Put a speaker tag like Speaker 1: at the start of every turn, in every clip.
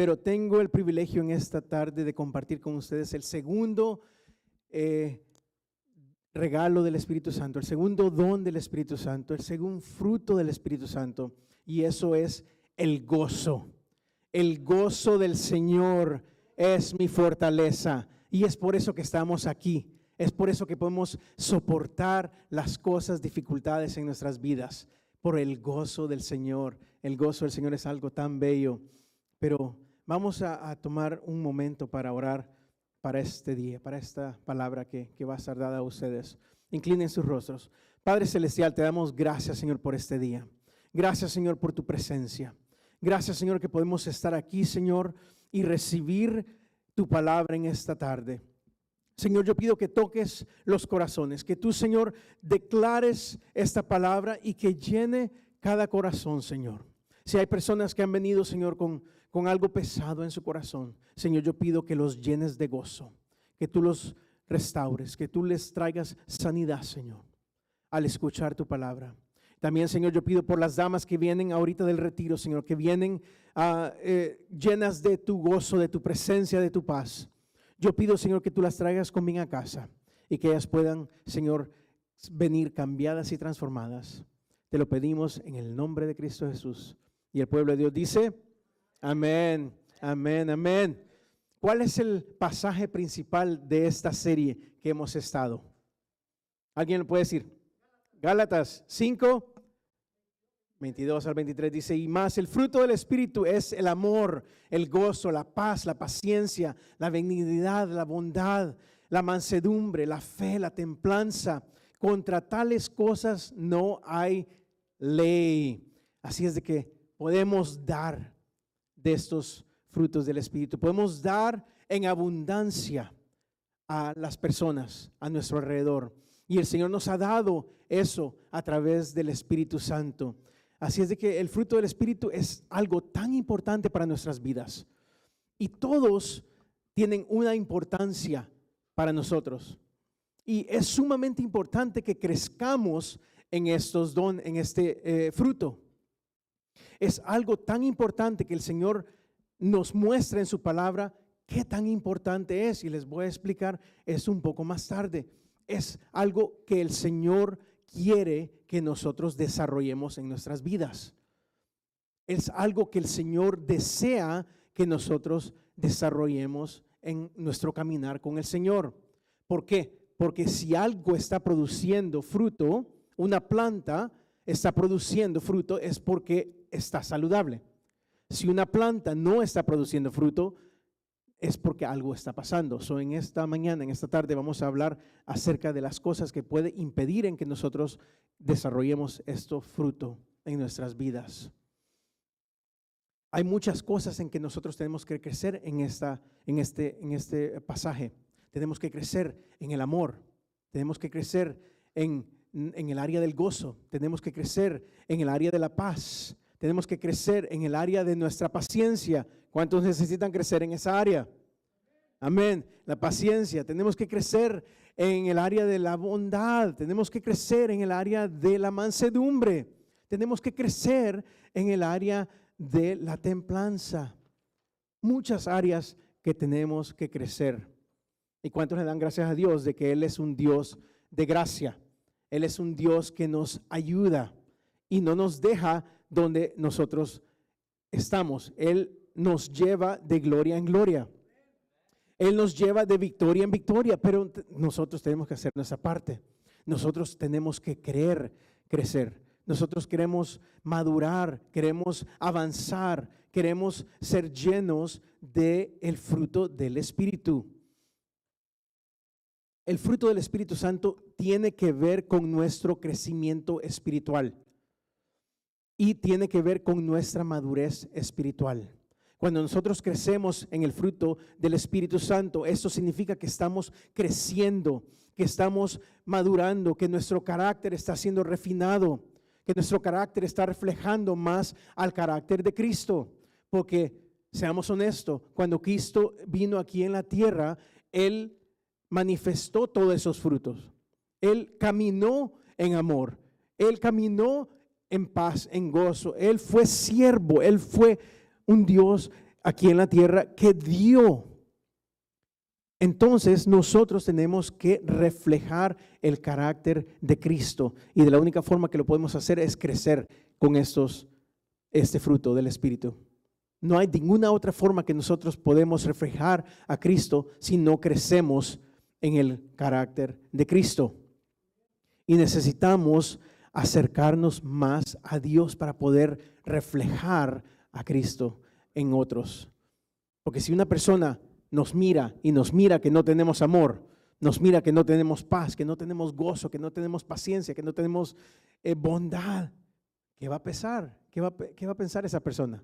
Speaker 1: pero tengo el privilegio en esta tarde de compartir con ustedes el segundo regalo del Espíritu Santo, el segundo don del Espíritu Santo, el segundo fruto del Espíritu Santo, y eso es el gozo. El gozo del Señor es mi fortaleza, y es por eso que estamos aquí. Es por eso que podemos soportar las cosas, dificultades en nuestras vidas, por el gozo del Señor. El gozo del Señor es algo tan bello. Pero vamos a tomar un momento para orar para este día, para esta palabra que va a ser dada a ustedes. Inclinen sus rostros. Padre Celestial, te damos gracias, Señor, por este día. Gracias, Señor, por tu presencia. Gracias, Señor, que podemos estar aquí, Señor, y recibir tu palabra en esta tarde. Señor, yo pido que toques los corazones, que tú, Señor, declares esta palabra y que llene cada corazón, Señor. Si hay personas que han venido, Señor, con algo pesado en su corazón, Señor, yo pido que los llenes de gozo, que tú los restaures, que tú les traigas sanidad, Señor, al escuchar tu palabra. También, Señor, yo pido por las damas que vienen ahorita del retiro, Señor, que vienen llenas de tu gozo, de tu presencia, de tu paz. Yo pido, Señor, que tú las traigas conmigo a casa y que ellas puedan, Señor, venir cambiadas y transformadas. Te lo pedimos en el nombre de Cristo Jesús. Y el pueblo de Dios dice, amén, amén, amén. ¿Cuál es el pasaje principal de esta serie que hemos estado? ¿Alguien lo puede decir? Gálatas 5, 22 al 23 dice, y más el fruto del Espíritu es el amor, el gozo, la paz, la paciencia, la benignidad, la bondad, la mansedumbre, la fe, la templanza. Contra tales cosas no hay ley. Así es de que podemos dar de estos frutos del Espíritu. Podemos dar en abundancia a las personas a nuestro alrededor. Y el Señor nos ha dado eso a través del Espíritu Santo. Así es de que el fruto del Espíritu es algo tan importante para nuestras vidas. Y todos tienen una importancia para nosotros. Y es sumamente importante que crezcamos en estos dones, en este fruto. Es algo tan importante que el Señor nos muestra en su palabra qué tan importante es. Y les voy a explicar eso un poco más tarde. Es algo que el Señor quiere que nosotros desarrollemos en nuestras vidas. Es algo que el Señor desea que nosotros desarrollemos en nuestro caminar con el Señor. ¿Por qué? Porque si algo está produciendo fruto, una planta está produciendo fruto, es porque está saludable. Si una planta no está produciendo fruto, es porque algo está pasando. En esta mañana, en esta tarde, vamos a hablar acerca de las cosas que pueden impedir en que nosotros desarrollemos este fruto en nuestras vidas. Hay muchas cosas en que nosotros tenemos que crecer en este pasaje. Tenemos que crecer en el amor, tenemos que crecer en el área del gozo, tenemos que crecer en el área de la paz, tenemos que crecer en el área de nuestra paciencia. ¿Cuántos necesitan crecer en esa área? Amén. La paciencia. Tenemos que crecer en el área de la bondad. Tenemos que crecer en el área de la mansedumbre. Tenemos que crecer en el área de la templanza. Muchas áreas que tenemos que crecer. ¿Y cuántos le dan gracias a Dios de que Él es un Dios de gracia? Él es un Dios que nos ayuda y no nos deja donde nosotros estamos. Él nos lleva de gloria en gloria. Él nos lleva de victoria en victoria, pero nosotros tenemos que hacer nuestra parte. Nosotros tenemos que querer crecer. Nosotros queremos madurar, queremos avanzar, queremos ser llenos del fruto del Espíritu. El fruto del Espíritu Santo tiene que ver con nuestro crecimiento espiritual y tiene que ver con nuestra madurez espiritual. Cuando nosotros crecemos en el fruto del Espíritu Santo, eso significa que estamos creciendo, que estamos madurando, que nuestro carácter está siendo refinado, que nuestro carácter está reflejando más al carácter de Cristo. Porque, seamos honestos, cuando Cristo vino aquí en la tierra, Él manifestó todos esos frutos. Él caminó en amor, Él caminó en paz, en gozo. Él fue siervo, Él fue un Dios aquí en la tierra que dio. Entonces nosotros tenemos que reflejar el carácter de Cristo, y de la única forma que lo podemos hacer es crecer con este fruto del Espíritu. No hay ninguna otra forma que nosotros podemos reflejar a Cristo si no crecemos en el carácter de Cristo. Y necesitamos acercarnos más a Dios para poder reflejar a Cristo en otros. Porque si una persona nos mira y nos mira que no tenemos amor, nos mira que no tenemos paz, que no tenemos gozo, que no tenemos paciencia, que no tenemos bondad, ¿qué va a pensar? ¿Qué va a pensar esa persona?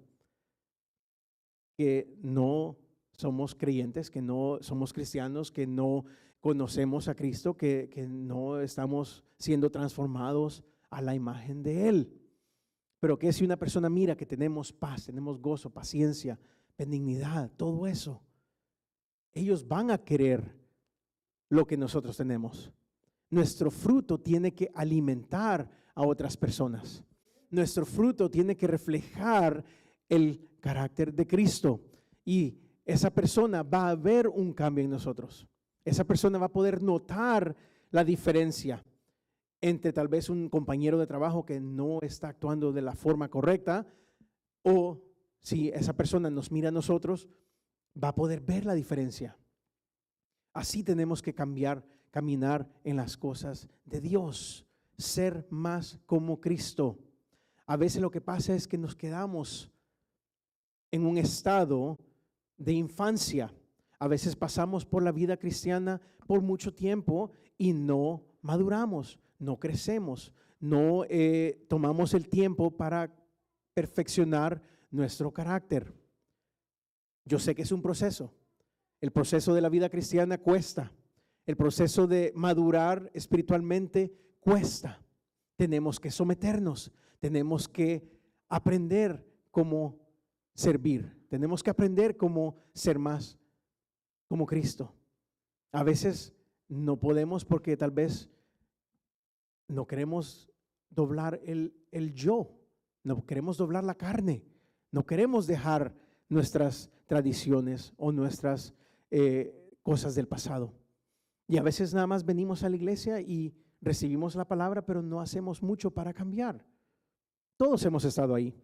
Speaker 1: Que no somos creyentes, que no somos cristianos, que no conocemos a Cristo, que no estamos siendo transformados a la imagen de Él. Pero que si una persona mira que tenemos paz, tenemos gozo, paciencia, benignidad, todo eso, ellos van a querer lo que nosotros tenemos. Nuestro fruto tiene que alimentar a otras personas. Nuestro fruto tiene que reflejar el carácter de Cristo, y esa persona va a ver un cambio en nosotros. Esa persona va a poder notar la diferencia entre tal vez un compañero de trabajo que no está actuando de la forma correcta, o si esa persona nos mira a nosotros, va a poder ver la diferencia. Así tenemos que caminar en las cosas de Dios, ser más como Cristo. A veces lo que pasa es que nos quedamos en un estado de infancia. A veces pasamos por la vida cristiana por mucho tiempo y no maduramos, no crecemos, no tomamos el tiempo para perfeccionar nuestro carácter. Yo sé que es un proceso. El proceso de la vida cristiana cuesta. El proceso de madurar espiritualmente cuesta. Tenemos que someternos. Tenemos que aprender cómo servir. Tenemos que aprender cómo ser más como Cristo. A veces no podemos porque tal vez no queremos doblar el yo. No queremos doblar la carne. No queremos dejar nuestras tradiciones o nuestras cosas del pasado. Y a veces nada más venimos a la iglesia y recibimos la palabra, pero no hacemos mucho para cambiar. Todos hemos estado ahí.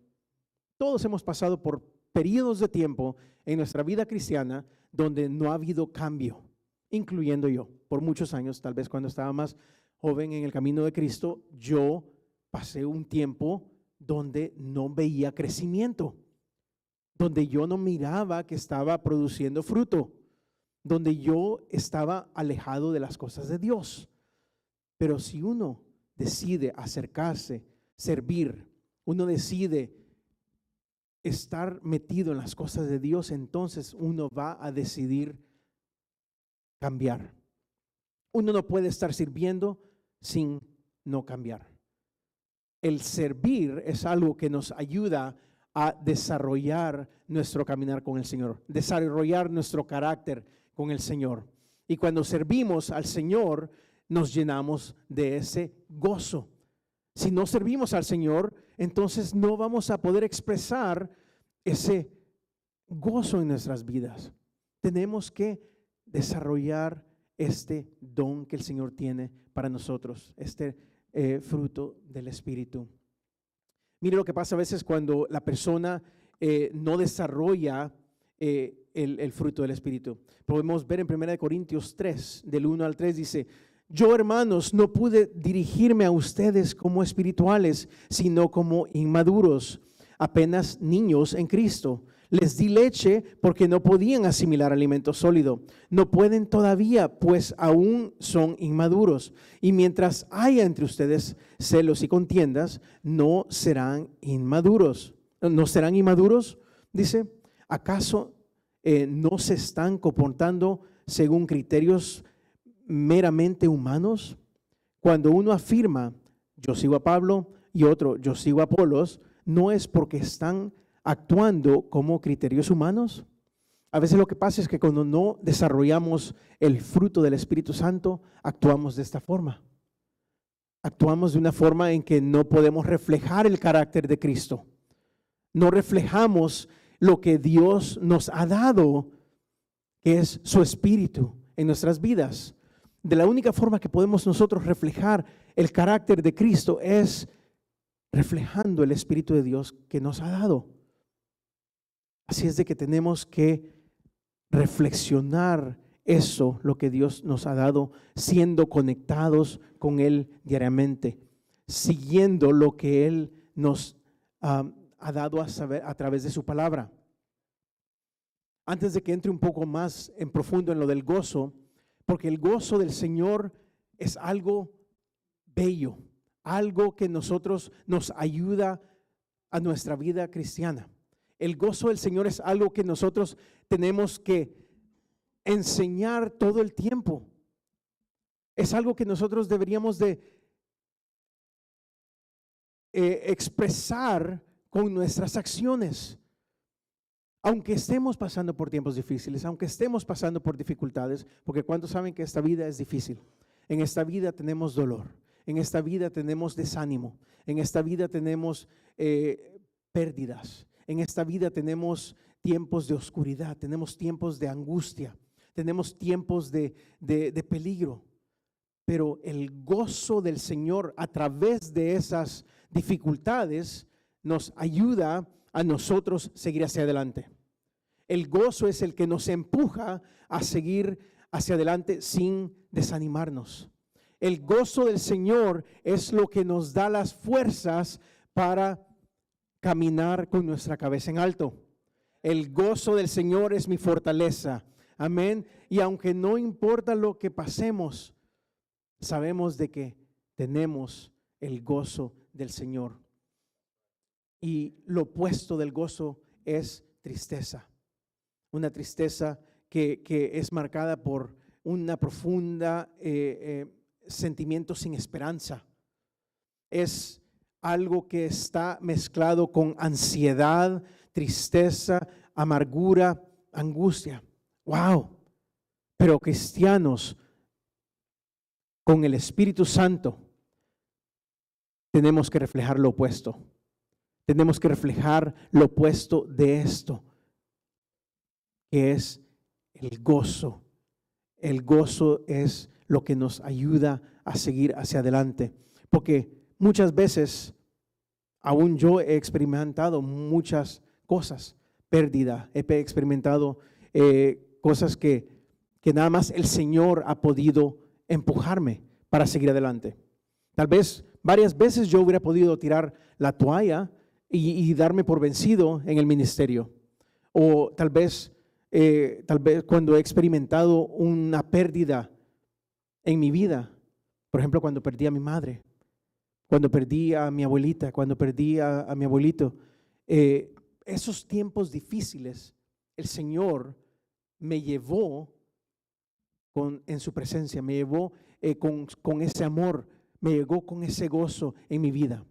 Speaker 1: Todos hemos pasado por periodos de tiempo en nuestra vida cristiana donde no ha habido cambio, incluyendo yo. Por muchos años, tal vez cuando estaba más joven en el camino de Cristo, yo pasé un tiempo donde no veía crecimiento, donde yo no miraba que estaba produciendo fruto, donde yo estaba alejado de las cosas de Dios. Pero si uno decide acercarse, servir, uno decide estar metido en las cosas de Dios, entonces uno va a decidir cambiar. Uno no puede estar sirviendo sin no cambiar. El servir es algo que nos ayuda a desarrollar nuestro caminar con el Señor, desarrollar nuestro carácter con el Señor. Y cuando servimos al Señor, nos llenamos de ese gozo. Si no servimos al Señor, entonces no vamos a poder expresar ese gozo en nuestras vidas. Tenemos que desarrollar este don que el Señor tiene para nosotros, este fruto del Espíritu. Mire lo que pasa a veces cuando la persona no desarrolla el fruto del Espíritu. Podemos ver en 1 Corintios 3, del 1 al 3, dice: yo, hermanos, no pude dirigirme a ustedes como espirituales, sino como inmaduros, apenas niños en Cristo. Les di leche porque no podían asimilar alimento sólido. No pueden todavía, pues aún son inmaduros. Y mientras haya entre ustedes celos y contiendas, no serán inmaduros. ¿No serán inmaduros? Dice, ¿acaso no se están comportando según criterios meramente humanos? Cuando uno afirma, yo sigo a Pablo, y otro, yo sigo a Apolos, ¿no es porque están actuando como criterios humanos? A veces lo que pasa es que cuando no desarrollamos el fruto del Espíritu Santo, actuamos de esta forma. Actuamos de una forma en que no podemos reflejar el carácter de Cristo. No reflejamos lo que Dios nos ha dado, que es su Espíritu en nuestras vidas. De la única forma que podemos nosotros reflejar el carácter de Cristo es reflejando el Espíritu de Dios que nos ha dado. Así es de que tenemos que reflexionar eso, lo que Dios nos ha dado, siendo conectados con Él diariamente, siguiendo lo que Él nos ha dado a saber a través de su palabra. Antes de que entre un poco más en profundo en lo del gozo, porque el gozo del Señor es algo bello, algo que nosotros nos ayuda a nuestra vida cristiana. El gozo del Señor es algo que nosotros tenemos que enseñar todo el tiempo. Es algo que nosotros deberíamos de expresar con nuestras acciones. Aunque estemos pasando por tiempos difíciles, aunque estemos pasando por dificultades, porque ¿cuántos saben que esta vida es difícil? En esta vida tenemos dolor, en esta vida tenemos desánimo, en esta vida tenemos pérdidas, en esta vida tenemos tiempos de oscuridad, tenemos tiempos de angustia, tenemos tiempos de peligro. Pero el gozo del Señor a través de esas dificultades nos ayuda a nosotros seguir hacia adelante. El gozo es el que nos empuja a seguir hacia adelante sin desanimarnos. El gozo del Señor es lo que nos da las fuerzas para caminar con nuestra cabeza en alto. El gozo del Señor es mi fortaleza. Amén. Y aunque no importa lo que pasemos, sabemos de que tenemos el gozo del Señor. Y lo opuesto del gozo es tristeza. Una tristeza que es marcada por una profunda sentimiento sin esperanza. Es algo que está mezclado con ansiedad, tristeza, amargura, angustia. ¡Wow! Pero cristianos con el Espíritu Santo tenemos que reflejar lo opuesto. Tenemos que reflejar lo opuesto de esto, que es el gozo. El gozo es lo que nos ayuda a seguir hacia adelante. Porque muchas veces, aún yo he experimentado muchas cosas, pérdida, he experimentado cosas que nada más el Señor ha podido empujarme para seguir adelante. Tal vez varias veces yo hubiera podido tirar la toalla y darme por vencido en el ministerio. O tal vez cuando he experimentado una pérdida en mi vida, por ejemplo, cuando perdí a mi madre, cuando perdí a mi abuelita, cuando perdí a mi abuelito, esos tiempos difíciles, el Señor me llevó en su presencia, me llevó con ese amor, me llegó con ese gozo en mi vida.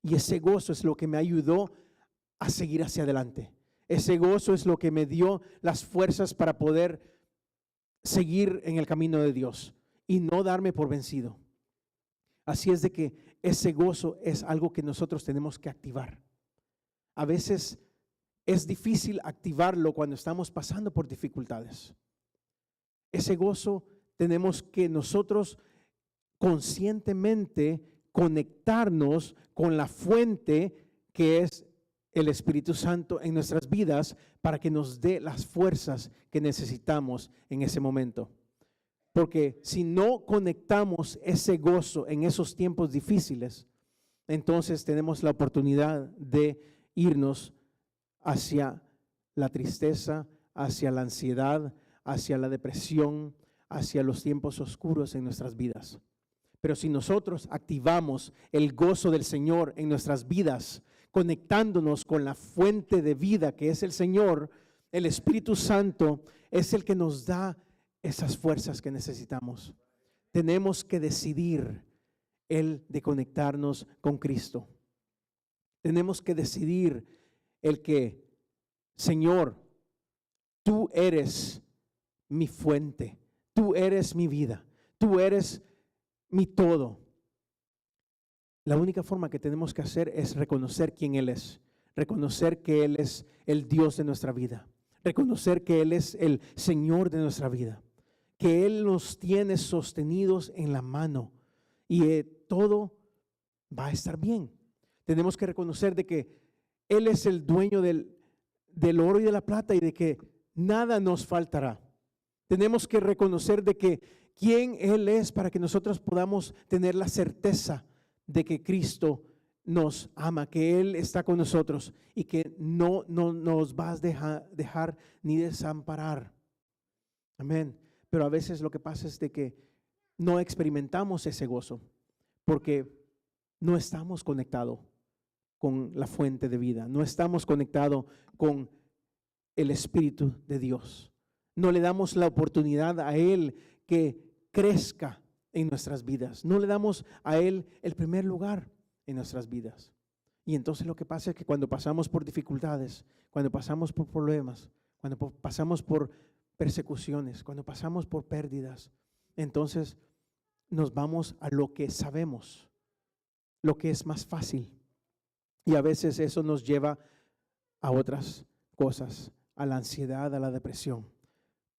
Speaker 1: Y ese gozo es lo que me ayudó a seguir hacia adelante. Ese gozo es lo que me dio las fuerzas para poder seguir en el camino de Dios y no darme por vencido. Así es de que ese gozo es algo que nosotros tenemos que activar. A veces es difícil activarlo cuando estamos pasando por dificultades. Ese gozo tenemos que nosotros conscientemente conectarnos con la fuente que es el Espíritu Santo en nuestras vidas para que nos dé las fuerzas que necesitamos en ese momento. Porque si no conectamos ese gozo en esos tiempos difíciles, entonces tenemos la oportunidad de irnos hacia la tristeza, hacia la ansiedad, hacia la depresión, hacia los tiempos oscuros en nuestras vidas. Pero si nosotros activamos el gozo del Señor en nuestras vidas, conectándonos con la fuente de vida que es el Señor, el Espíritu Santo es el que nos da esas fuerzas que necesitamos. Tenemos que decidir el de conectarnos con Cristo. Tenemos que decidir el que, Señor, tú eres mi fuente, tú eres mi vida, tú eres mi todo. La única forma que tenemos que hacer es reconocer quién Él es, reconocer que Él es el Dios de nuestra vida, reconocer que Él es el Señor de nuestra vida, que Él nos tiene sostenidos en la mano y todo va a estar bien. Tenemos que reconocer de que Él es el dueño del oro y de la plata y de que nada nos faltará. Tenemos que reconocer de que quién Él es para que nosotros podamos tener la certeza de que Cristo nos ama, que Él está con nosotros y que no nos va a dejar ni desamparar. Amén. Pero a veces lo que pasa es de que no experimentamos ese gozo porque no estamos conectados con la fuente de vida, no estamos conectados con el Espíritu de Dios. No le damos la oportunidad a Él que crezca en nuestras vidas. No le damos a Él el primer lugar en nuestras vidas. Y entonces lo que pasa es que cuando pasamos por dificultades, cuando pasamos por problemas, cuando pasamos por persecuciones, cuando pasamos por pérdidas, entonces nos vamos a lo que sabemos, lo que es más fácil. Y a veces eso nos lleva a otras cosas, a la ansiedad, a la depresión.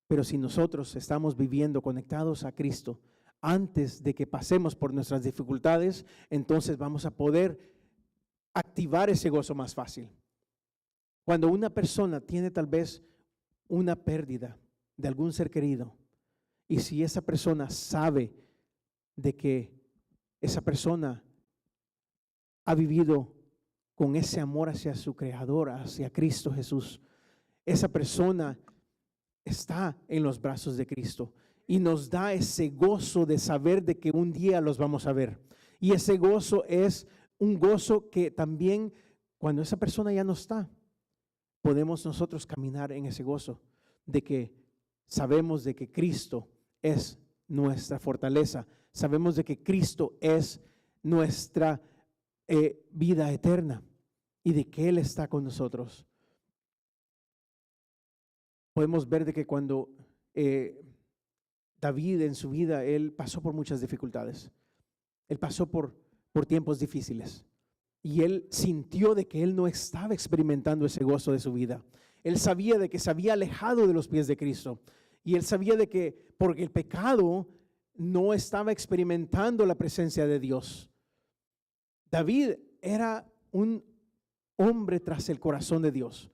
Speaker 1: Pero si nosotros estamos viviendo conectados a Cristo antes de que pasemos por nuestras dificultades, entonces vamos a poder activar ese gozo más fácil. Cuando una persona tiene tal vez una pérdida de algún ser querido, y si esa persona sabe de que esa persona ha vivido con ese amor hacia su Creador, hacia Cristo Jesús, esa persona está en los brazos de Cristo y nos da ese gozo de saber de que un día los vamos a ver. Y ese gozo es un gozo que también cuando esa persona ya no está, podemos nosotros caminar en ese gozo de que sabemos de que Cristo es nuestra fortaleza, sabemos de que Cristo es nuestra vida eterna y de que Él está con nosotros. Podemos ver de que cuando David en su vida, él pasó por muchas dificultades. Él pasó por tiempos difíciles. Y él sintió de que él no estaba experimentando ese gozo de su vida. Él sabía de que se había alejado de los pies de Cristo. Y él sabía de que porque el pecado no estaba experimentando la presencia de Dios. David era un hombre tras el corazón de Dios.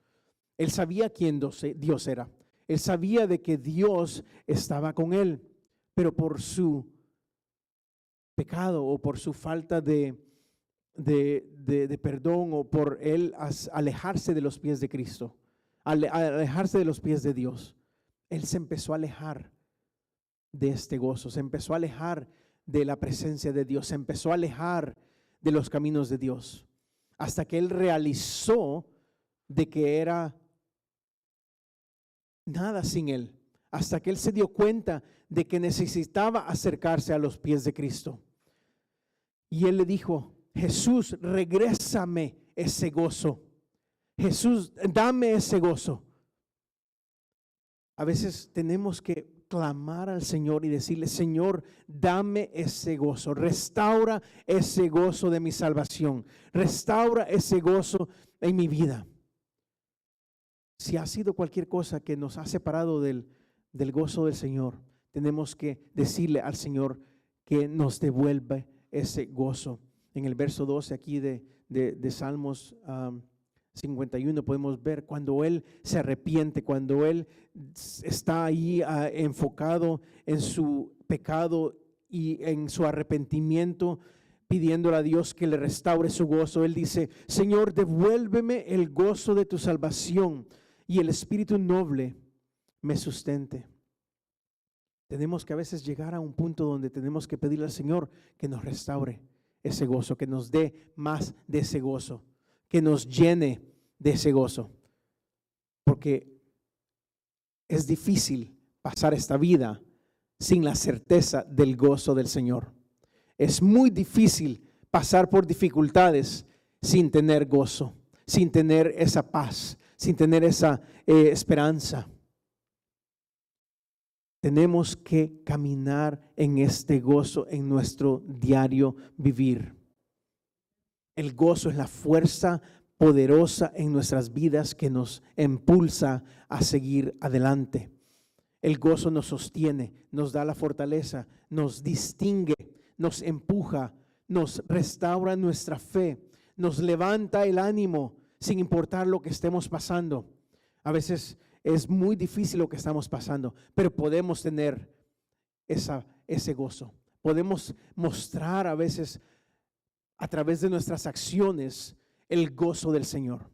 Speaker 1: Él sabía quién Dios era. Él sabía de que Dios estaba con él, pero por su pecado o por su falta de perdón o por él alejarse de los pies de Cristo, alejarse de los pies de Dios, él se empezó a alejar de este gozo, se empezó a alejar de la presencia de Dios, se empezó a alejar de los caminos de Dios, hasta que él realizó de que era nada sin él, hasta que él se dio cuenta de que necesitaba acercarse a los pies de Cristo. Y él le dijo: Jesús, regrésame ese gozo. Jesús, dame ese gozo. A veces tenemos que clamar al Señor y decirle: Señor, dame ese gozo, restaura ese gozo de mi salvación, restaura ese gozo en mi vida. Si ha sido cualquier cosa que nos ha separado del gozo del Señor, tenemos que decirle al Señor que nos devuelva ese gozo. En el verso 12 aquí de Salmos 51 podemos ver cuando Él se arrepiente, cuando Él está ahí enfocado en su pecado y en su arrepentimiento, pidiéndole a Dios que le restaure su gozo. Él dice: Señor, devuélveme el gozo de tu salvación y el espíritu noble me sustente. Tenemos que a veces llegar a un punto donde tenemos que pedirle al Señor que nos restaure ese gozo, que nos dé más de ese gozo, que nos llene de ese gozo. Porque es difícil pasar esta vida sin la certeza del gozo del Señor. Es muy difícil pasar por dificultades sin tener gozo, sin tener esa paz, sin tener esa esperanza. Tenemos que caminar en este gozo en nuestro diario vivir. El gozo es la fuerza poderosa en nuestras vidas que nos impulsa a seguir adelante. El gozo nos sostiene, nos da la fortaleza, nos distingue, nos empuja, nos restaura nuestra fe, nos levanta el ánimo sin importar lo que estemos pasando. A veces es muy difícil lo que estamos pasando, pero podemos tener ese gozo. Podemos mostrar a veces a través de nuestras acciones el gozo del Señor.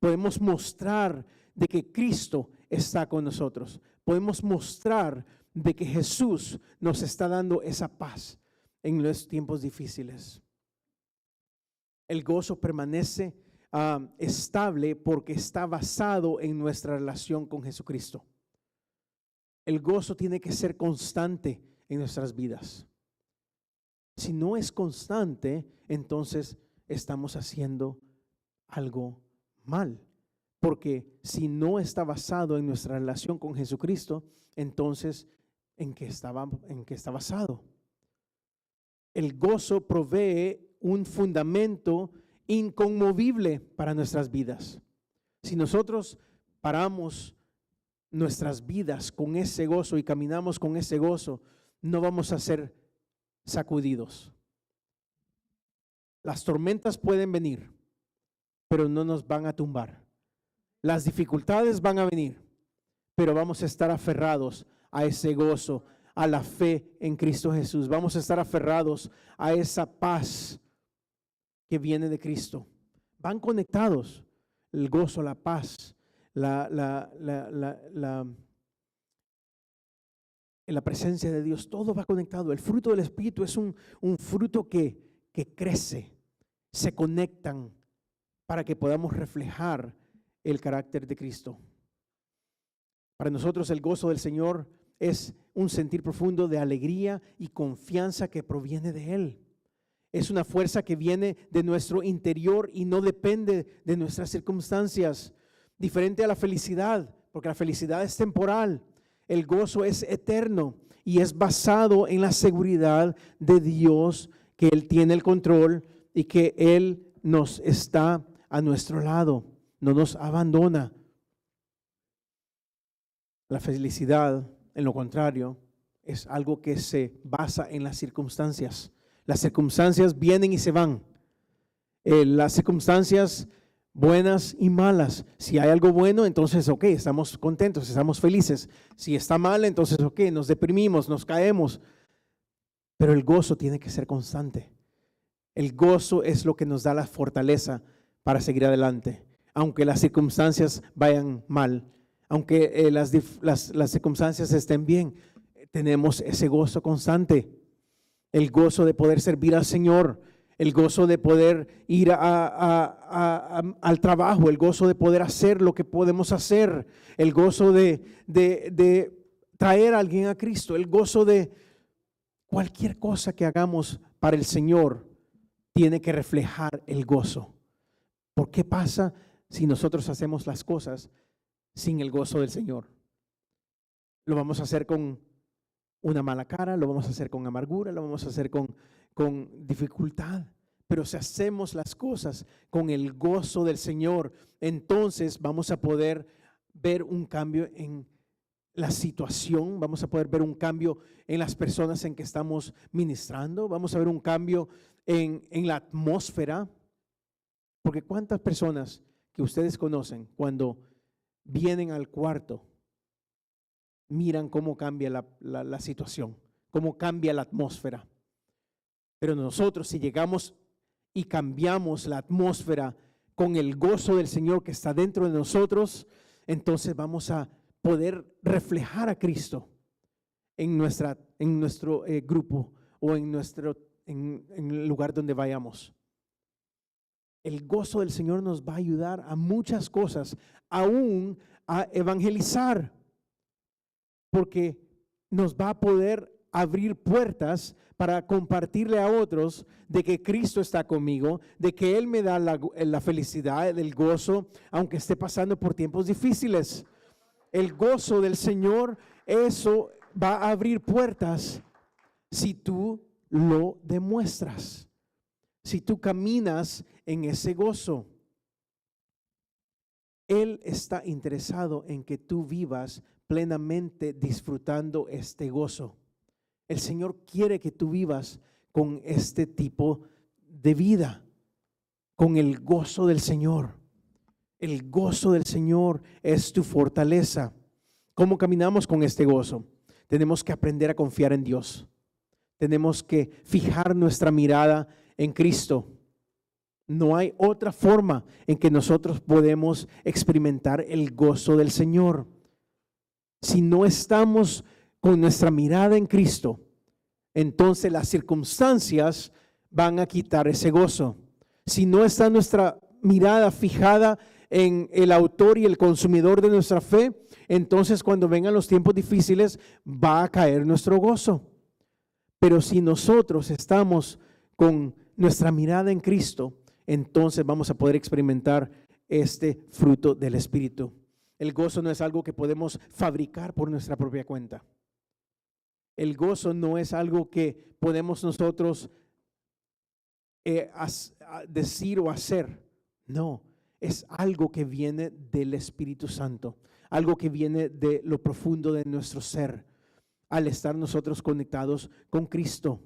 Speaker 1: Podemos mostrar de que Cristo está con nosotros. Podemos mostrar de que Jesús nos está dando esa paz en los tiempos difíciles. El gozo permanece estable porque está basado en nuestra relación con Jesucristo. El gozo tiene que ser constante en nuestras vidas. Si no es constante, entonces estamos haciendo algo mal. Porque si no está basado en nuestra relación con Jesucristo, entonces ¿en qué está basado? El gozo provee un fundamento inconmovible para nuestras vidas. Si nosotros paramos nuestras vidas con ese gozo y caminamos con ese gozo, no vamos a ser sacudidos. Las tormentas pueden venir, pero no nos van a tumbar. Las dificultades van a venir, pero vamos a estar aferrados a ese gozo, a la fe en Cristo Jesús. Vamos a estar aferrados a esa paz que viene de Cristo. Van conectados el gozo, la paz, la presencia de Dios. Todo va conectado. El fruto del Espíritu es un fruto que crece. Se conectan para que podamos reflejar el carácter de Cristo. Para nosotros el gozo del Señor es un sentir profundo de alegría y confianza que proviene de Él. Es una fuerza que viene de nuestro interior y no depende de nuestras circunstancias. Diferente a la felicidad, porque la felicidad es temporal. El gozo es eterno y es basado en la seguridad de Dios, que Él tiene el control y que Él nos está a nuestro lado, no nos abandona. La felicidad, en lo contrario, es algo que se basa en las circunstancias. Las circunstancias vienen y se van. Las circunstancias buenas y malas. Si hay algo bueno, entonces ok, estamos contentos, estamos felices. Si está mal, entonces ok, nos deprimimos, nos caemos. Pero el gozo tiene que ser constante. El gozo es lo que nos da la fortaleza para seguir adelante. Aunque las circunstancias vayan mal, aunque las circunstancias estén bien, tenemos ese gozo constante. El gozo de poder servir al Señor, el gozo de poder ir al trabajo, el gozo de poder hacer lo que podemos hacer, el gozo de traer a alguien a Cristo, el gozo de cualquier cosa que hagamos para el Señor tiene que reflejar el gozo. ¿Por qué pasa si nosotros hacemos las cosas sin el gozo del Señor? Lo vamos a hacer con una mala cara, lo vamos a hacer con amargura, lo vamos a hacer con dificultad. Pero si hacemos las cosas con el gozo del Señor, entonces vamos a poder ver un cambio en la situación, vamos a poder ver un cambio en las personas en que estamos ministrando, vamos a ver un cambio en la atmósfera. Porque ¿cuántas personas que ustedes conocen cuando vienen al cuarto miran cómo cambia la situación, cómo cambia la atmósfera? Pero nosotros, si llegamos y cambiamos la atmósfera con el gozo del Señor que está dentro de nosotros, entonces vamos a poder reflejar a Cristo en nuestro grupo o en el lugar donde vayamos. El gozo del Señor nos va a ayudar a muchas cosas, aún a evangelizar, porque nos va a poder abrir puertas para compartirle a otros de que Cristo está conmigo, de que Él me da la felicidad, el gozo, aunque esté pasando por tiempos difíciles. El gozo del Señor, eso va a abrir puertas si tú lo demuestras, si tú caminas en ese gozo. Él está interesado en que tú vivas plenamente disfrutando este gozo. El Señor quiere que tú vivas con este tipo de vida, con el gozo del Señor. El gozo del Señor es tu fortaleza. ¿Cómo caminamos con este gozo? Tenemos que aprender a confiar en Dios. Tenemos que fijar nuestra mirada en Cristo. No hay otra forma en que nosotros podemos experimentar el gozo del Señor. Si no estamos con nuestra mirada en Cristo, entonces las circunstancias van a quitar ese gozo. Si no está nuestra mirada fijada en el autor y el consumidor de nuestra fe, entonces cuando vengan los tiempos difíciles va a caer nuestro gozo. Pero si nosotros estamos con nuestra mirada en Cristo, entonces vamos a poder experimentar este fruto del Espíritu. El gozo no es algo que podemos fabricar por nuestra propia cuenta. El gozo no es algo que podemos nosotros decir o hacer. No, es algo que viene del Espíritu Santo, algo que viene de lo profundo de nuestro ser, al estar nosotros conectados con Cristo.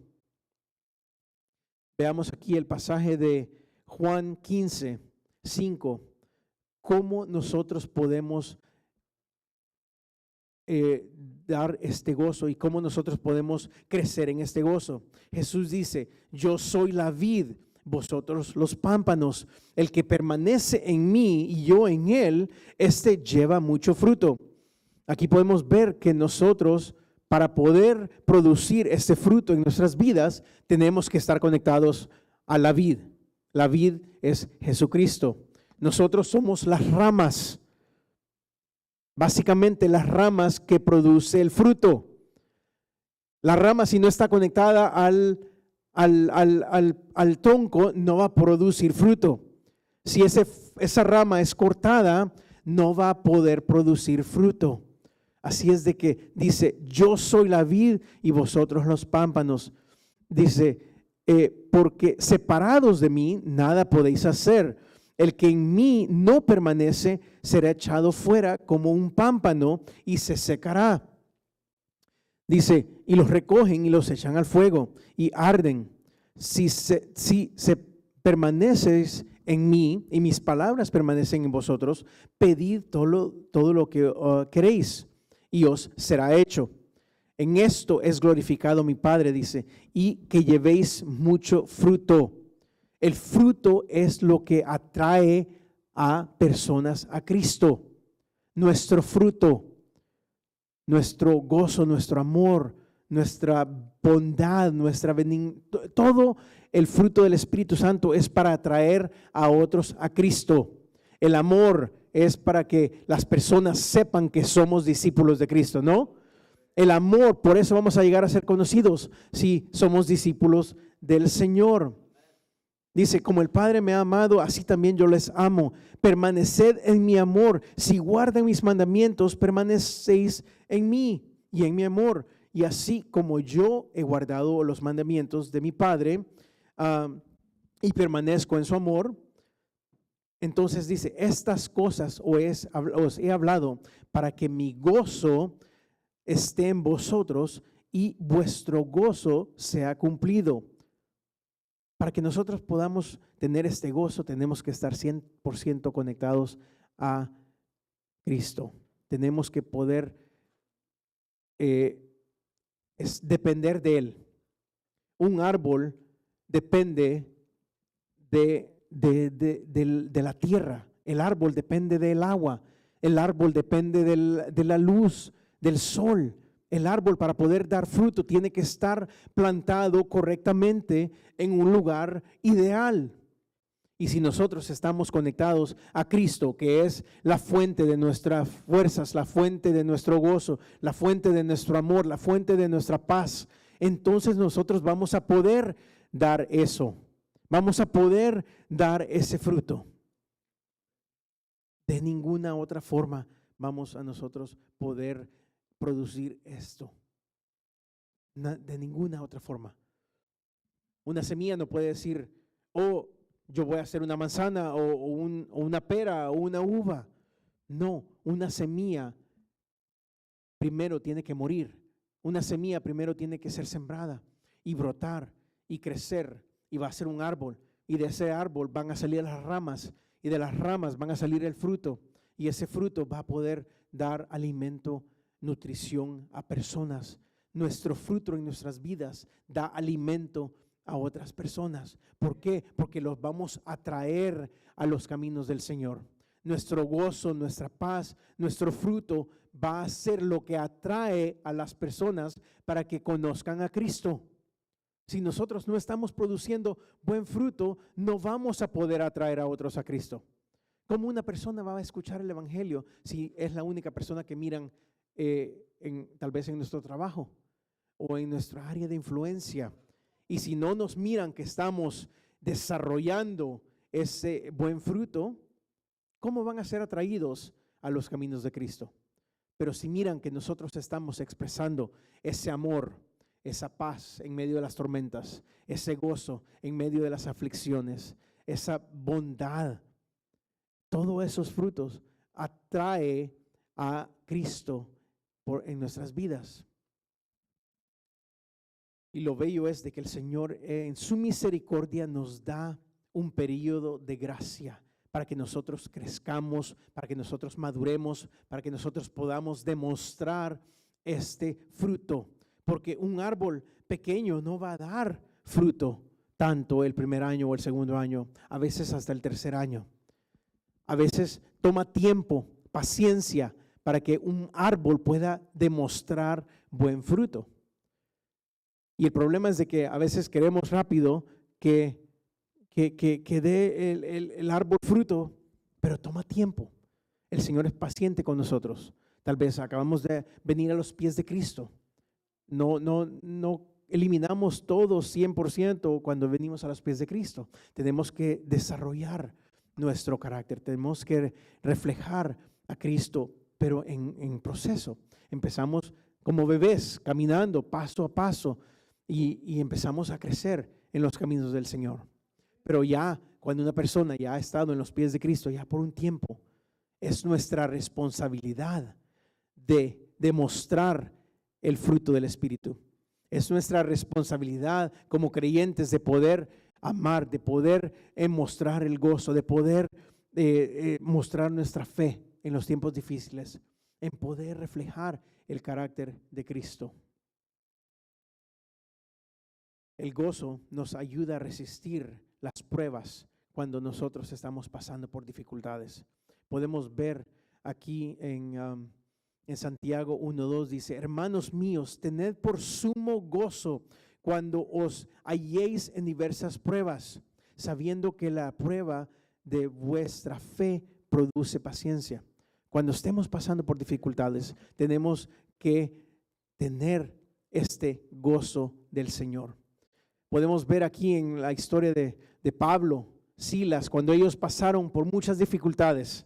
Speaker 1: Veamos aquí el pasaje de Juan 15, 5. ¿Cómo nosotros podemos dar este gozo y cómo nosotros podemos crecer en este gozo? Jesús dice: yo soy la vid, vosotros los pámpanos. El que permanece en mí y yo en él, este lleva mucho fruto. Aquí podemos ver que nosotros, para poder producir este fruto en nuestras vidas, tenemos que estar conectados a la vid. La vid es Jesucristo. Nosotros somos las ramas, básicamente las ramas que produce el fruto. La rama, si no está conectada al tronco, no va a producir fruto. Si esa rama es cortada, no va a poder producir fruto. Así es de que dice: yo soy la vid y vosotros los pámpanos. Dice: porque separados de mí nada podéis hacer. El que en mí no permanece será echado fuera como un pámpano y se secará. Dice: y los recogen y los echan al fuego y arden. Si permanecéis en mí y mis palabras permanecen en vosotros, pedid todo lo que queréis y os será hecho. En esto es glorificado mi Padre, dice, y que llevéis mucho fruto. El fruto es lo que atrae a personas a Cristo. Nuestro fruto, nuestro gozo, nuestro amor, nuestra bondad, todo el fruto del Espíritu Santo es para atraer a otros a Cristo. El amor es para que las personas sepan que somos discípulos de Cristo, ¿no? El amor, por eso vamos a llegar a ser conocidos si somos discípulos del Señor. Dice: como el Padre me ha amado, así también yo les amo. Permaneced en mi amor. Si guardan mis mandamientos, permanecéis en mí y en mi amor. Y así como yo he guardado los mandamientos de mi Padre y permanezco en su amor, entonces dice: estas cosas os he hablado para que mi gozo esté en vosotros y vuestro gozo sea cumplido. Para que nosotros podamos tener este gozo, tenemos que estar 100% conectados a Cristo. Tenemos que poder depender de Él. Un árbol depende de la tierra. El árbol depende del agua. El árbol depende de la luz del sol. El árbol, para poder dar fruto, tiene que estar plantado correctamente en un lugar ideal. Y si nosotros estamos conectados a Cristo, que es la fuente de nuestras fuerzas, la fuente de nuestro gozo, la fuente de nuestro amor, la fuente de nuestra paz, entonces nosotros vamos a poder dar eso. Vamos a poder dar ese fruto. De ninguna otra forma vamos a nosotros poder producir esto. De ninguna otra forma. Una semilla no puede decir: oh, yo voy a hacer una manzana o una pera o una uva. No, una semilla primero tiene que morir. Una semilla primero tiene que ser sembrada y brotar y crecer y va a ser un árbol. Y de ese árbol van a salir las ramas y de las ramas van a salir el fruto. Y ese fruto va a poder dar alimento, nutrición a personas. Nuestro fruto en nuestras vidas da alimento a otras personas. ¿Por qué? Porque los vamos a traer a los caminos del Señor. Nuestro gozo, nuestra paz, nuestro fruto va a ser lo que atrae a las personas para que conozcan a Cristo. Si nosotros no estamos produciendo buen fruto, no vamos a poder atraer a otros a Cristo. ¿Cómo una persona va a escuchar el evangelio si es la única persona que miran tal vez en nuestro trabajo o en nuestra área de influencia? Y si no nos miran que estamos desarrollando ese buen fruto, ¿cómo van a ser atraídos a los caminos de Cristo? Pero si miran que nosotros estamos expresando ese amor, esa paz en medio de las tormentas, ese gozo en medio de las aflicciones, esa bondad, todos esos frutos atrae a Cristo en nuestras vidas. Y lo bello es de que el Señor en su misericordia nos da un periodo de gracia para que nosotros crezcamos, para que nosotros maduremos, para que nosotros podamos demostrar este fruto. Porque un árbol pequeño no va a dar fruto tanto el primer año o el segundo año, a veces hasta el tercer año. A veces toma tiempo, paciencia, para que un árbol pueda demostrar buen fruto. Y el problema es de que a veces queremos rápido que dé el árbol fruto, pero toma tiempo. El Señor es paciente con nosotros. Tal vez acabamos de venir a los pies de Cristo. No eliminamos todo 100% cuando venimos a los pies de Cristo. Tenemos que desarrollar nuestro carácter, tenemos que reflejar a Cristo, pero en proceso. Empezamos como bebés, caminando paso a paso y empezamos a crecer en los caminos del Señor. Pero ya cuando una persona ya ha estado en los pies de Cristo ya por un tiempo, es nuestra responsabilidad de demostrar el fruto del Espíritu. Es nuestra responsabilidad como creyentes de poder amar, de poder mostrar el gozo, de poder mostrar nuestra fe en los tiempos difíciles, en poder reflejar el carácter de Cristo. El gozo nos ayuda a resistir las pruebas cuando nosotros estamos pasando por dificultades. Podemos ver aquí en Santiago 1:2 dice: hermanos míos, tened por sumo gozo cuando os halléis en diversas pruebas, sabiendo que la prueba de vuestra fe produce paciencia. Cuando estemos pasando por dificultades, tenemos que tener este gozo del Señor. Podemos ver aquí en la historia de Pablo, Silas, cuando ellos pasaron por muchas dificultades,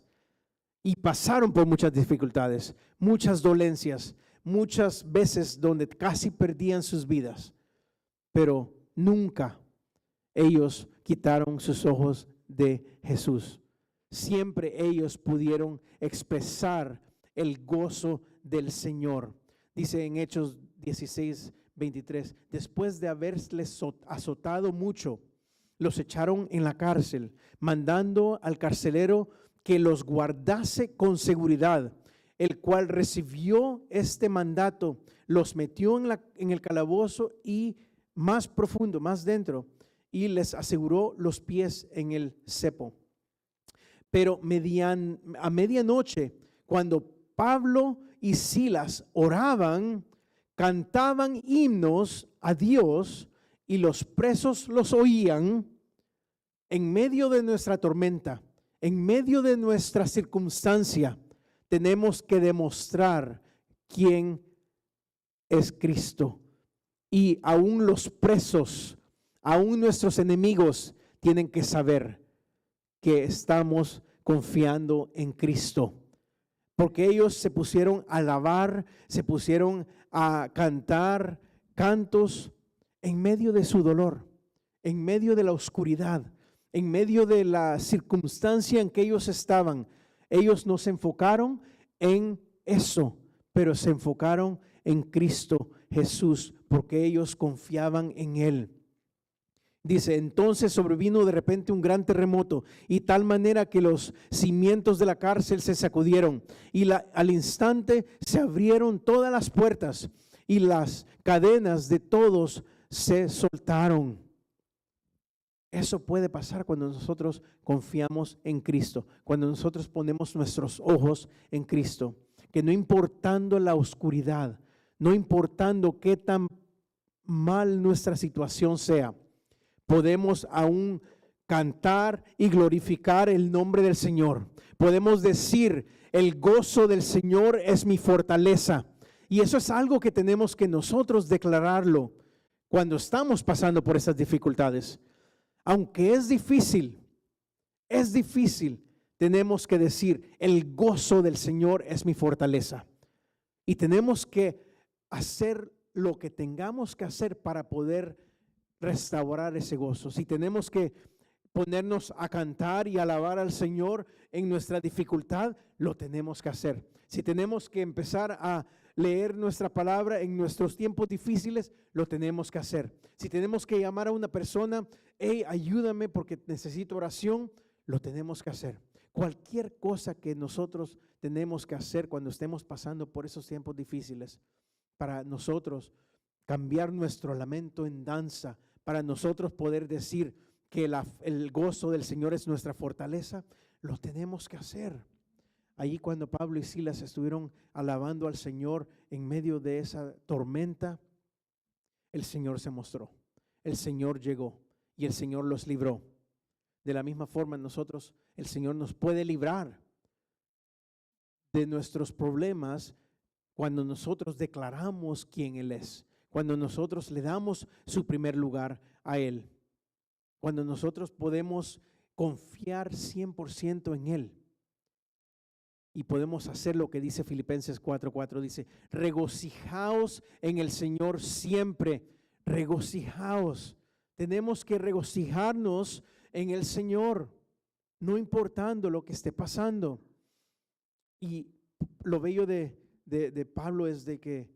Speaker 1: muchas dolencias, muchas veces donde casi perdían sus vidas, pero nunca ellos quitaron sus ojos de Jesús. Siempre ellos pudieron expresar el gozo del Señor. Dice en Hechos 16:23, después de haberles azotado mucho, los echaron en la cárcel, mandando al carcelero que los guardase con seguridad, el cual recibió este mandato, los metió en el calabozo y más profundo, más dentro, y les aseguró los pies en el cepo. Pero a medianoche, cuando Pablo y Silas oraban, cantaban himnos a Dios y los presos los oían. En medio de nuestra tormenta, en medio de nuestra circunstancia, tenemos que demostrar quién es Cristo. Y aún los presos, aún nuestros enemigos tienen que saber que estamos confiando en Cristo. Porque ellos se pusieron a alabar, se pusieron a cantar cantos en medio de su dolor, en medio de la oscuridad, en medio de la circunstancia en que ellos estaban. Ellos no se enfocaron en eso, pero se enfocaron en Cristo Jesús, porque ellos confiaban en Él. Dice, entonces sobrevino de repente un gran terremoto, y tal manera que los cimientos de la cárcel se sacudieron, y al instante se abrieron todas las puertas, y las cadenas de todos se soltaron. Eso puede pasar cuando nosotros confiamos en Cristo, cuando nosotros ponemos nuestros ojos en Cristo, que no importando la oscuridad, no importando qué tan mal nuestra situación sea, podemos aún cantar y glorificar el nombre del Señor. Podemos decir, el gozo del Señor es mi fortaleza. Y eso es algo que tenemos que nosotros declararlo cuando estamos pasando por esas dificultades. Aunque es difícil, tenemos que decir, el gozo del Señor es mi fortaleza. Y tenemos que hacer lo que tengamos que hacer para poder restaurar ese gozo. Si tenemos que ponernos a cantar y alabar al Señor en nuestra dificultad, lo tenemos que hacer. Si tenemos que empezar a leer nuestra palabra en nuestros tiempos difíciles, lo tenemos que hacer. Si tenemos que llamar a una persona, hey, ayúdame porque necesito oración, lo tenemos que hacer. Cualquier cosa que nosotros tenemos que hacer cuando estemos pasando por esos tiempos difíciles, para nosotros cambiar nuestro lamento en danza, para nosotros poder decir que el gozo del Señor es nuestra fortaleza, lo tenemos que hacer. Allí cuando Pablo y Silas estuvieron alabando al Señor en medio de esa tormenta, el Señor se mostró, el Señor llegó y el Señor los libró. De la misma forma nosotros, el Señor nos puede librar de nuestros problemas cuando nosotros declaramos quién Él es, cuando nosotros le damos su primer lugar a Él, cuando nosotros podemos confiar 100% en Él. Y podemos hacer lo que dice Filipenses 4:4, dice, regocijaos en el Señor siempre, regocijaos. Tenemos que regocijarnos en el Señor, no importando lo que esté pasando. Y lo bello de Pablo es de que,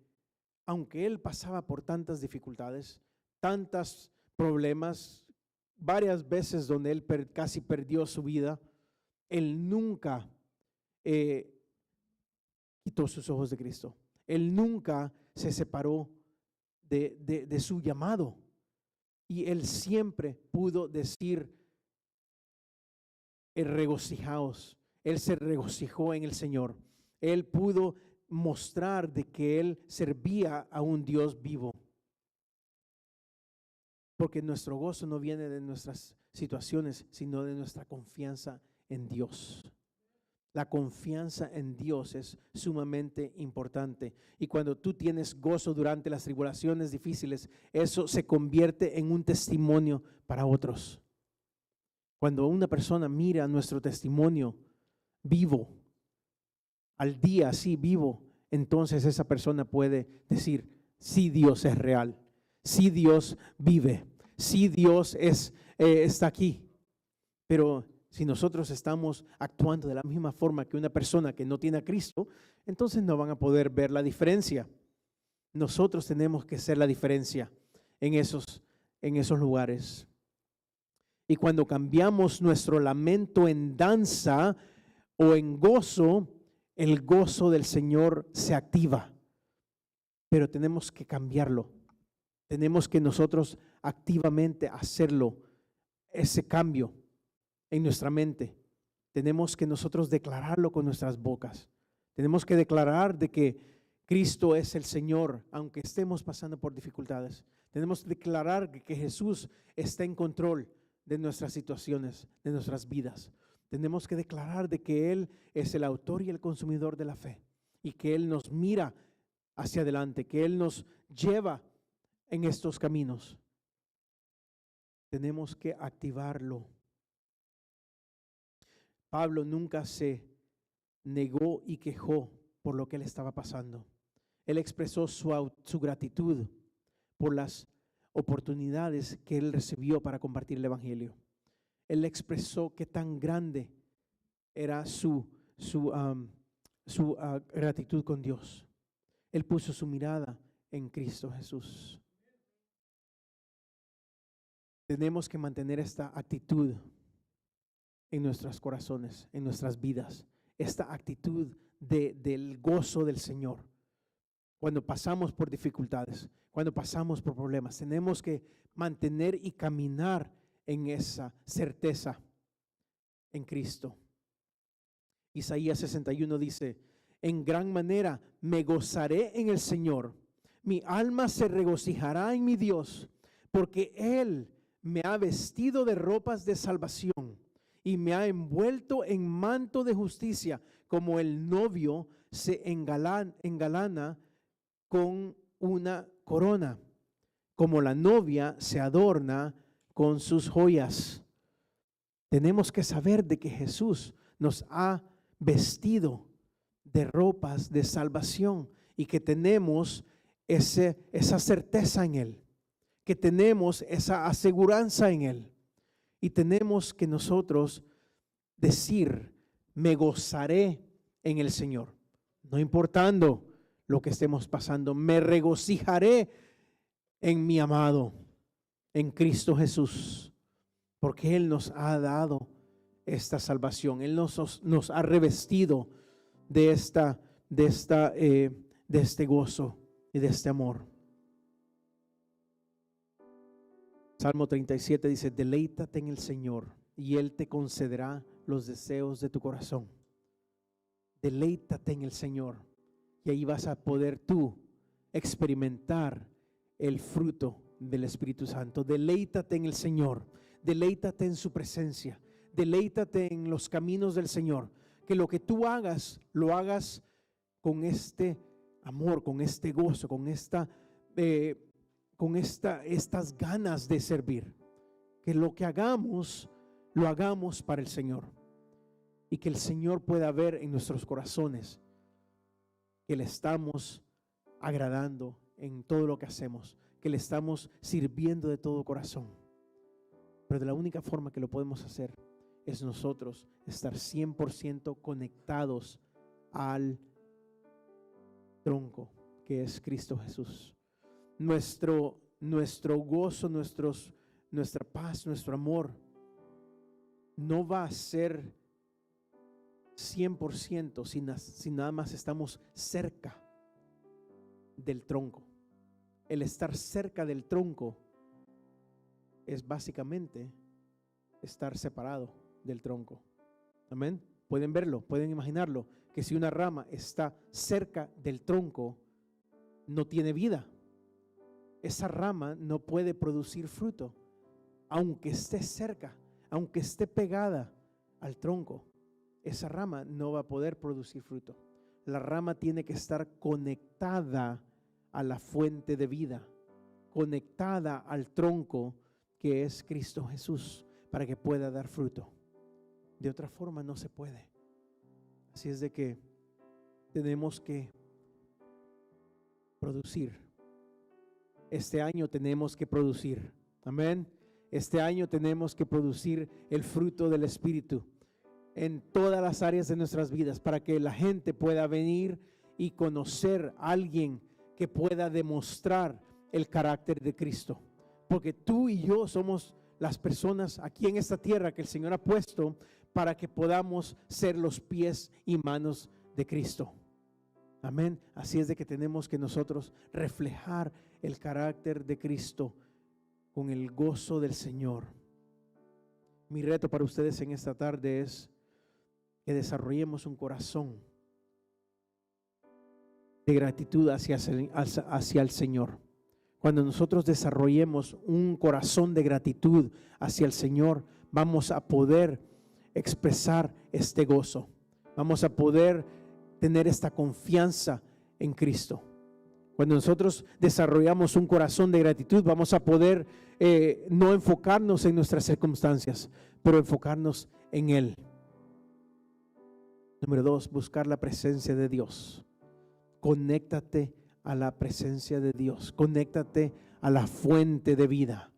Speaker 1: aunque él pasaba por tantas dificultades, tantos problemas, varias veces donde él casi perdió su vida, él nunca quitó sus ojos de Cristo. Él nunca se separó de su llamado. Y él siempre pudo decir, regocijaos. Él se regocijó en el Señor. Él pudo mostrar de que él servía a un Dios vivo. Porque nuestro gozo no viene de nuestras situaciones, sino de nuestra confianza en Dios. La confianza en Dios es sumamente importante. Y cuando tú tienes gozo durante las tribulaciones difíciles, eso se convierte en un testimonio para otros. Cuando una persona mira nuestro testimonio vivo, al día así vivo, entonces esa persona puede decir, sí, Dios es real, sí, Dios vive, sí, Dios está aquí. Pero si nosotros estamos actuando de la misma forma que una persona que no tiene a Cristo, entonces no van a poder ver la diferencia. Nosotros tenemos que ser la diferencia en esos lugares. Y cuando cambiamos nuestro lamento en danza o en gozo, el gozo del Señor se activa. Pero tenemos que cambiarlo. Tenemos que nosotros activamente hacerlo, ese cambio en nuestra mente. Tenemos que nosotros declararlo con nuestras bocas. Tenemos que declarar de que Cristo es el Señor, aunque estemos pasando por dificultades. Tenemos que declarar que Jesús está en control de nuestras situaciones, de nuestras vidas. Tenemos que declarar de que Él es el autor y el consumidor de la fe y que Él nos mira hacia adelante, que Él nos lleva en estos caminos. Tenemos que activarlo. Pablo nunca se negó y quejó por lo que él estaba pasando. Él expresó su gratitud por las oportunidades que él recibió para compartir el evangelio. Él expresó qué tan grande era su gratitud con Dios. Él puso su mirada en Cristo Jesús. Tenemos que mantener esta actitud en nuestros corazones, en nuestras vidas, esta actitud del gozo del Señor. Cuando pasamos por dificultades, cuando pasamos por problemas, tenemos que mantener y caminar en esa certeza en Cristo. Isaías 61 dice: en gran manera me gozaré en el Señor, mi alma se regocijará en mi Dios, porque Él me ha vestido de ropas de salvación y me ha envuelto en manto de justicia, como el novio se engalana con una corona, como la novia se adorna con sus joyas. Tenemos que saber de que Jesús nos ha vestido de ropas de salvación y que tenemos esa certeza en Él, que tenemos esa aseguranza en Él, y tenemos que nosotros decir: me gozaré en el Señor, no importando lo que estemos pasando, me regocijaré en mi amado, en Cristo Jesús, porque Él nos ha dado esta salvación, Él nos ha revestido de este gozo y de este amor. Salmo 37 dice: deleítate en el Señor y Él te concederá los deseos de tu corazón. Deleítate en el Señor y ahí vas a poder tú experimentar el fruto del Espíritu Santo. Deleítate en el Señor, deleítate en su presencia, deleítate en los caminos del Señor. Que lo que tú hagas, lo hagas con este amor, con este gozo, con estas ganas de servir. Que lo que hagamos, lo hagamos para el Señor. Y que el Señor pueda ver en nuestros corazones que le estamos agradando en todo lo que hacemos, que le estamos sirviendo de todo corazón. Pero de la única forma que lo podemos hacer es nosotros estar 100% conectados al tronco que es Cristo Jesús. Nuestro gozo, nuestra paz, nuestro amor no va a ser 100% si nada más estamos cerca del tronco. El estar cerca del tronco es básicamente estar separado del tronco. Amén. Pueden verlo, pueden imaginarlo, que si una rama está cerca del tronco, no tiene vida. Esa rama no puede producir fruto, aunque esté cerca, aunque esté pegada al tronco. Esa rama no va a poder producir fruto. La rama tiene que estar conectada a la fuente de vida, conectada al tronco que es Cristo Jesús, para que pueda dar fruto. De otra forma no se puede. Así es de que tenemos que producir. Este año tenemos que producir. Amén. Este año tenemos que producir el fruto del Espíritu en todas las áreas de nuestras vidas, para que la gente pueda venir y conocer a alguien que pueda demostrar el carácter de Cristo. Porque tú y yo somos las personas aquí en esta tierra que el Señor ha puesto para que podamos ser los pies y manos de Cristo. Amén. Así es de que tenemos que nosotros reflejar el carácter de Cristo con el gozo del Señor. Mi reto para ustedes en esta tarde es que desarrollemos un corazón de gratitud hacia el Señor. Cuando nosotros desarrollemos un corazón de gratitud hacia el Señor, vamos a poder expresar este gozo. Vamos a poder tener esta confianza en Cristo. Cuando nosotros desarrollamos un corazón de gratitud, vamos a poder no enfocarnos en nuestras circunstancias, pero enfocarnos en Él. Número 2, buscar la presencia de Dios. Conéctate a la presencia de Dios. Conéctate a la fuente de vida,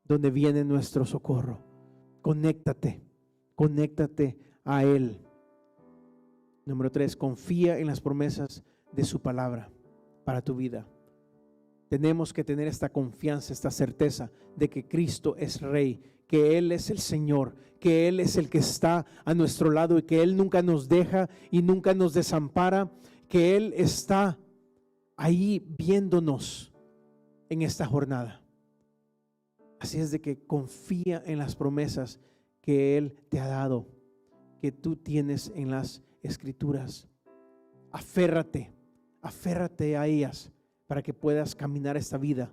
Speaker 1: donde viene nuestro socorro. Conéctate a Él. Número 3, confía en las promesas de su palabra para tu vida. Tenemos que tener esta confianza, esta certeza de que Cristo es Rey, que Él es el Señor, que Él es el que está a nuestro lado y que Él nunca nos deja y nunca nos desampara, que Él está ahí viéndonos en esta jornada. Así es de que confía en las promesas que Él te ha dado, que tú tienes en las Escrituras. Aférrate a ellas para que puedas caminar esta vida,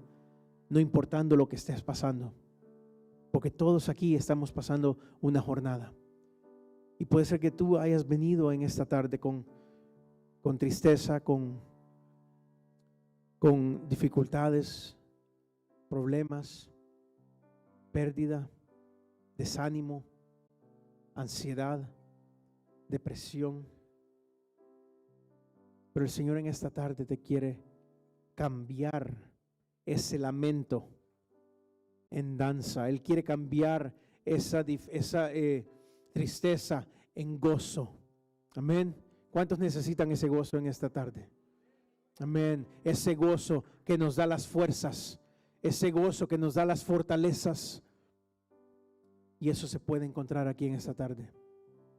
Speaker 1: no importando lo que estés pasando, porque todos aquí estamos pasando una jornada. Y puede ser que tú hayas venido en esta tarde con tristeza, con dificultades, problemas, pérdida, desánimo, ansiedad, depresión. Pero el Señor en esta tarde te quiere cambiar ese lamento en danza. Él quiere cambiar esa tristeza en gozo. Amén. ¿Cuántos necesitan ese gozo en esta tarde? Amén. Ese gozo que nos da las fuerzas, ese gozo que nos da las fortalezas. Y eso se puede encontrar aquí en esta tarde.